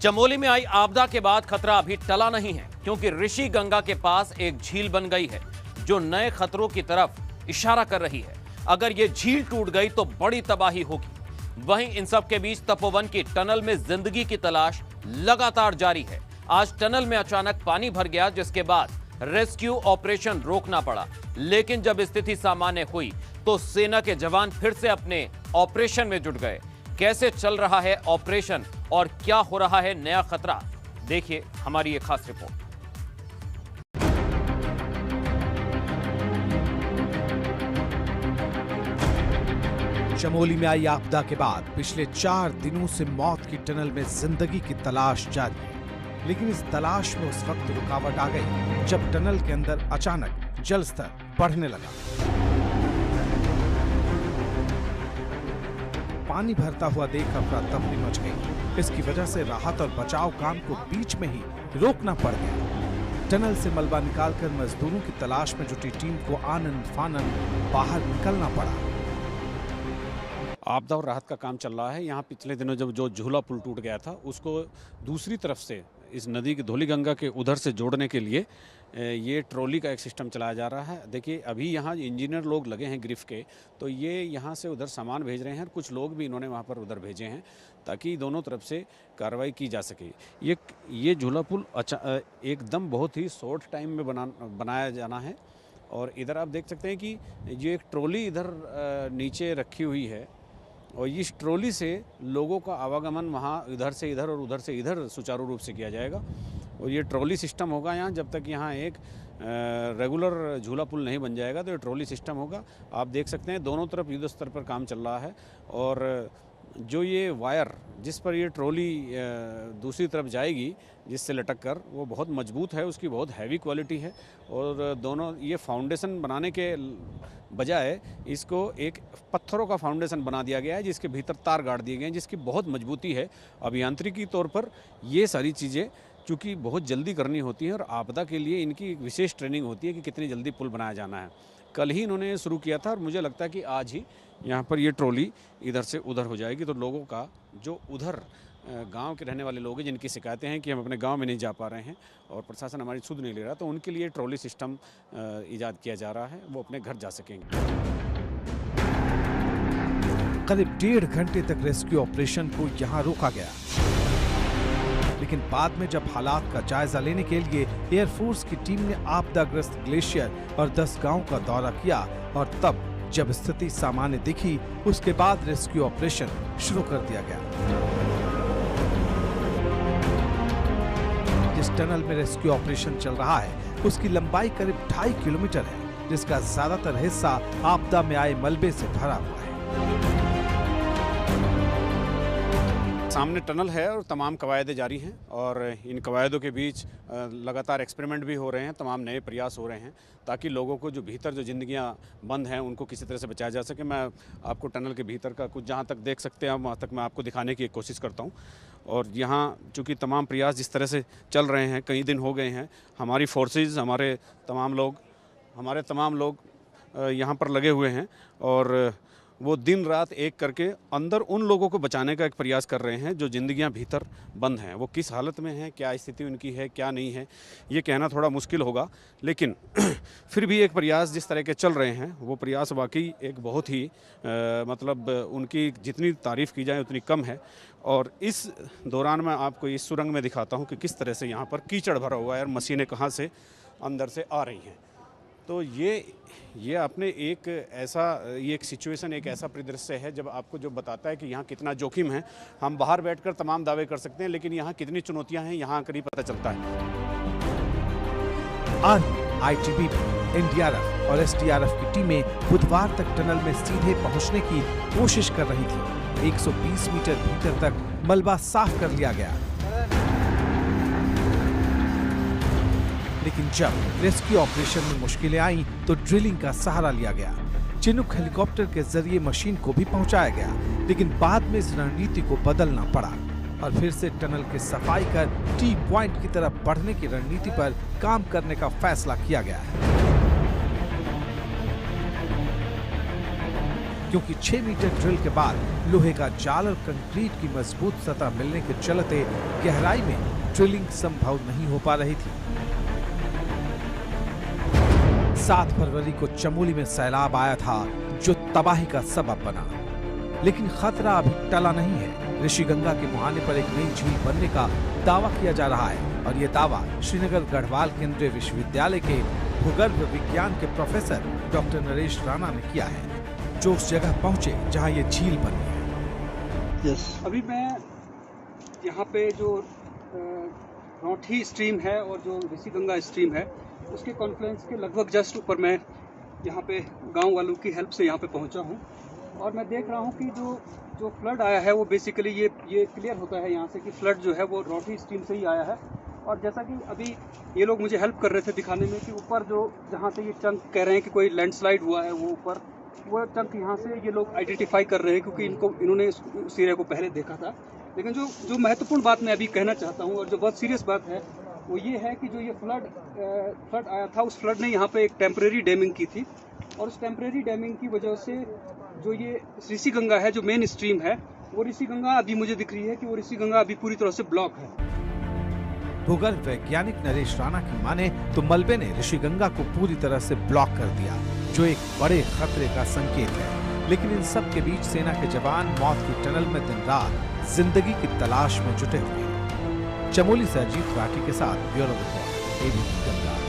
चमोली में आई आपदा के बाद खतरा अभी टला नहीं है, क्योंकि ऋषि गंगा के पास एक झील बन गई है जो नए खतरों की तरफ इशारा कर रही है। अगर ये झील टूट गई तो बड़ी तबाही होगी। वहीं इन सब के बीच तपोवन की टनल में जिंदगी की तलाश लगातार जारी है। आज टनल में अचानक पानी भर गया, जिसके बाद रेस्क्यू ऑपरेशन रोकना पड़ा। लेकिन जब स्थिति सामान्य हुई तो सेना के जवान फिर से अपने ऑपरेशन में जुट गए। कैसे चल रहा है ऑपरेशन और क्या हो रहा है नया खतरा, देखिए हमारी ये खास रिपोर्ट। चमोली में आई आपदा के बाद पिछले 4 दिनों से मौत की टनल में जिंदगी की तलाश जारी है। लेकिन इस तलाश में उस वक्त रुकावट आ गई जब टनल के अंदर अचानक जल स्तर बढ़ने लगा। पानी भरता हुआ देख अफरा तफरी मच गई। इसकी वजह से राहत और बचाव काम को बीच में ही रोकना पड़ गया। टनल से मलबा निकालकर मजदूरों की तलाश में जुटी टीम को आनन फानन बाहर निकलना पड़ा। आपदा और राहत का काम चल रहा है। यहाँ पिछले दिनों जब जो झूला पुल टूट गया था उसको दूसरी तरफ से इस नदी की धौली गंगा के उधर से जोड़ने के लिए ये ट्रॉली का एक सिस्टम चलाया जा रहा है। देखिए अभी यहाँ इंजीनियर लोग लगे हैं ग्रिफ के, तो ये यहाँ से उधर सामान भेज रहे हैं। कुछ लोग भी इन्होंने वहाँ पर उधर भेजे हैं ताकि दोनों तरफ से कार्रवाई की जा सके। ये झूला पुल एकदम बहुत ही शॉर्ट टाइम में बनाया जाना है। और इधर आप देख सकते हैं कि ये एक ट्रॉली इधर नीचे रखी हुई है और इस ट्रॉली से लोगों का आवागमन वहाँ इधर से इधर और उधर से इधर सुचारू रूप से किया जाएगा। और ये ट्रॉली सिस्टम होगा यहाँ, जब तक यहाँ एक रेगुलर झूला पुल नहीं बन जाएगा तो ये ट्रॉली सिस्टम होगा। आप देख सकते हैं दोनों तरफ युद्ध स्तर पर काम चल रहा है। और जो ये वायर जिस पर ये ट्रॉली दूसरी तरफ जाएगी जिससे लटक कर, वो बहुत मजबूत है, उसकी बहुत हैवी क्वालिटी है। और दोनों ये फाउंडेशन बनाने के बजाय इसको एक पत्थरों का फाउंडेशन बना दिया गया है जिसके भीतर तार गाड़ दिए गए हैं, जिसकी बहुत मजबूती है। अभियांत्रिकी तौर पर ये सारी चीज़ें चूँकि बहुत जल्दी करनी होती हैं और आपदा के लिए इनकी विशेष ट्रेनिंग होती है कि कितनी जल्दी पुल बनाया जाना है। कल ही इन्होंने शुरू किया था और मुझे लगता है कि आज ही यहाँ पर ये ट्रॉली इधर से उधर हो जाएगी। तो लोगों का जो उधर गांव के रहने वाले लोग हैं जिनकी शिकायतें हैं कि हम अपने गांव में नहीं जा पा रहे हैं और प्रशासन हमारी सुध नहीं ले रहा, तो उनके लिए ट्रॉली सिस्टम ईजाद किया जा रहा है, वो अपने घर जा सकेंगे। करीब 1.5 घंटे तक रेस्क्यू ऑपरेशन को यहाँ रोका गया, लेकिन बाद में जब हालात का जायजा लेने के लिए एयरफोर्स की टीम ने आपदाग्रस्त ग्लेशियर और 10 गांवों का दौरा किया और तब जब स्थिति सामान्य दिखी उसके बाद रेस्क्यू ऑपरेशन शुरू कर दिया गया। जिस टनल में रेस्क्यू ऑपरेशन चल रहा है उसकी लंबाई करीब 2.5 किलोमीटर है, जिसका ज्यादातर हिस्सा आपदा में आए मलबे से भरा हुआ है। सामने टनल है और तमाम कवायदें जारी हैं और इन कवायदों के बीच लगातार एक्सपेरिमेंट भी हो रहे हैं, तमाम नए प्रयास हो रहे हैं ताकि लोगों को जो भीतर जो जिंदगियां बंद हैं उनको किसी तरह से बचाया जा सके। मैं आपको टनल के भीतर का कुछ जहां तक देख सकते हैं वहां तक मैं आपको दिखाने की कोशिश करता हूं। और यहाँ चूँकि तमाम प्रयास जिस तरह से चल रहे हैं, कई दिन हो गए हैं, हमारी फोर्सेज हमारे तमाम लोग यहाँ पर लगे हुए हैं और वो दिन रात एक करके अंदर उन लोगों को बचाने का एक प्रयास कर रहे हैं जो जिंदगियां भीतर बंद हैं। वो किस हालत में हैं, क्या स्थिति उनकी है, क्या नहीं है, ये कहना थोड़ा मुश्किल होगा, लेकिन फिर भी एक प्रयास जिस तरह के चल रहे हैं वो प्रयास वाकई एक बहुत ही मतलब उनकी जितनी तारीफ़ की जाए उतनी कम है। और इस दौरान मैं आपको इस सुरंग में दिखाता हूँ कि किस तरह से यहाँ पर कीचड़ भरा हुआ है और मशीनें कहाँ से अंदर से आ रही हैं। तो ये आपने एक सिचुएशन, एक ऐसा परिदृश्य है जब आपको जो बताता है कि यहाँ कितना जोखिम है। हम बाहर बैठकर तमाम दावे कर सकते हैं, लेकिन यहाँ कितनी चुनौतियाँ हैं यहाँ आकर ही पता चलता है। आईटीबीपी, एनडीआरएफ और एसडीआरएफ की टीमें बुधवार तक टनल में सीधे पहुंचने की कोशिश कर रही थी। 120 मीटर भीतर तक मलबा साफ कर लिया गया, लेकिन जब रेस्क्यू ऑपरेशन में मुश्किलें आईं तो ड्रिलिंग का सहारा लिया गया। चिनूक हेलीकॉप्टर के जरिए मशीन को भी पहुंचाया गया, लेकिन बाद में इस रणनीति को बदलना पड़ा और फिर से टनल की सफाई कर टी पॉइंट की तरफ बढ़ने की रणनीति पर काम करने का फैसला किया गया है। क्योंकि 6 मीटर ड्रिल के बाद लोहे का जाल और कंक्रीट की मजबूत सतह मिलने के चलते गहराई में ड्रिलिंग संभव नहीं हो पा रही थी। 7 फरवरी को चमोली में सैलाब आया था जो तबाही का सबब बना, लेकिन खतरा अभी टला नहीं है। ऋषिगंगा के मुहाने पर एक नई झील बनने का दावा किया जा रहा है और ये दावा श्रीनगर गढ़वाल केंद्रीय विश्वविद्यालय के भूगर्भ विज्ञान के प्रोफेसर डॉक्टर नरेश राणा ने किया है, जो उस जगह पहुंचे जहां ये झील बनी है। अभी मैं यहाँ पे जो रौठी स्ट्रीम है और जो ऋषिगंगा स्ट्रीम है उसके कॉन्फ्लुएंस के लगभग जस्ट ऊपर मैं यहाँ पे गांव वालों की हेल्प से यहाँ पे पहुँचा हूँ और मैं देख रहा हूँ कि जो फ्लड आया है वो बेसिकली ये क्लियर होता है यहाँ से कि फ्लड जो है वो रौठी स्ट्रीम से ही आया है। और जैसा कि अभी ये लोग मुझे हेल्प कर रहे थे दिखाने में कि ऊपर जो जहाँ से ये चंक कह रहे हैं कि कोई लैंडस्लाइड हुआ है वो ऊपर वो चंक यहाँ से ये लोग आइडेंटिफाई कर रहे हैं क्योंकि इन्होंने उस एरिया को पहले देखा था। लेकिन जो महत्वपूर्ण बात मैं अभी कहना चाहता हूँ और जो बहुत सीरियस बात है वो ये है कि जो ये फ्लड आया था उस फ्लड ने यहाँ पे एक टेम्परेरी डैमिंग की थी और उस टेम्परेरी डैमिंग की वजह से जो ये ऋषिगंगा है जो मेन स्ट्रीम है वो ऋषिगंगा अभी मुझे दिख रही है कि वो ऋषिगंगा अभी पूरी तरह से ब्लॉक है। भूगर्भ वैज्ञानिक नरेश राणा की माने तो मलबे ने ऋषिगंगा को पूरी तरह से ब्लॉक कर दिया, जो एक बड़े खतरे का संकेत है। लेकिन इन सब के बीच सेना के जवान मौत की टनल में दिन रात जिंदगी की तलाश में जुटे हुए हैं। चमोली से अजीत राठी के साथ ब्यूरो रिपोर्ट, एबीपी गंगा।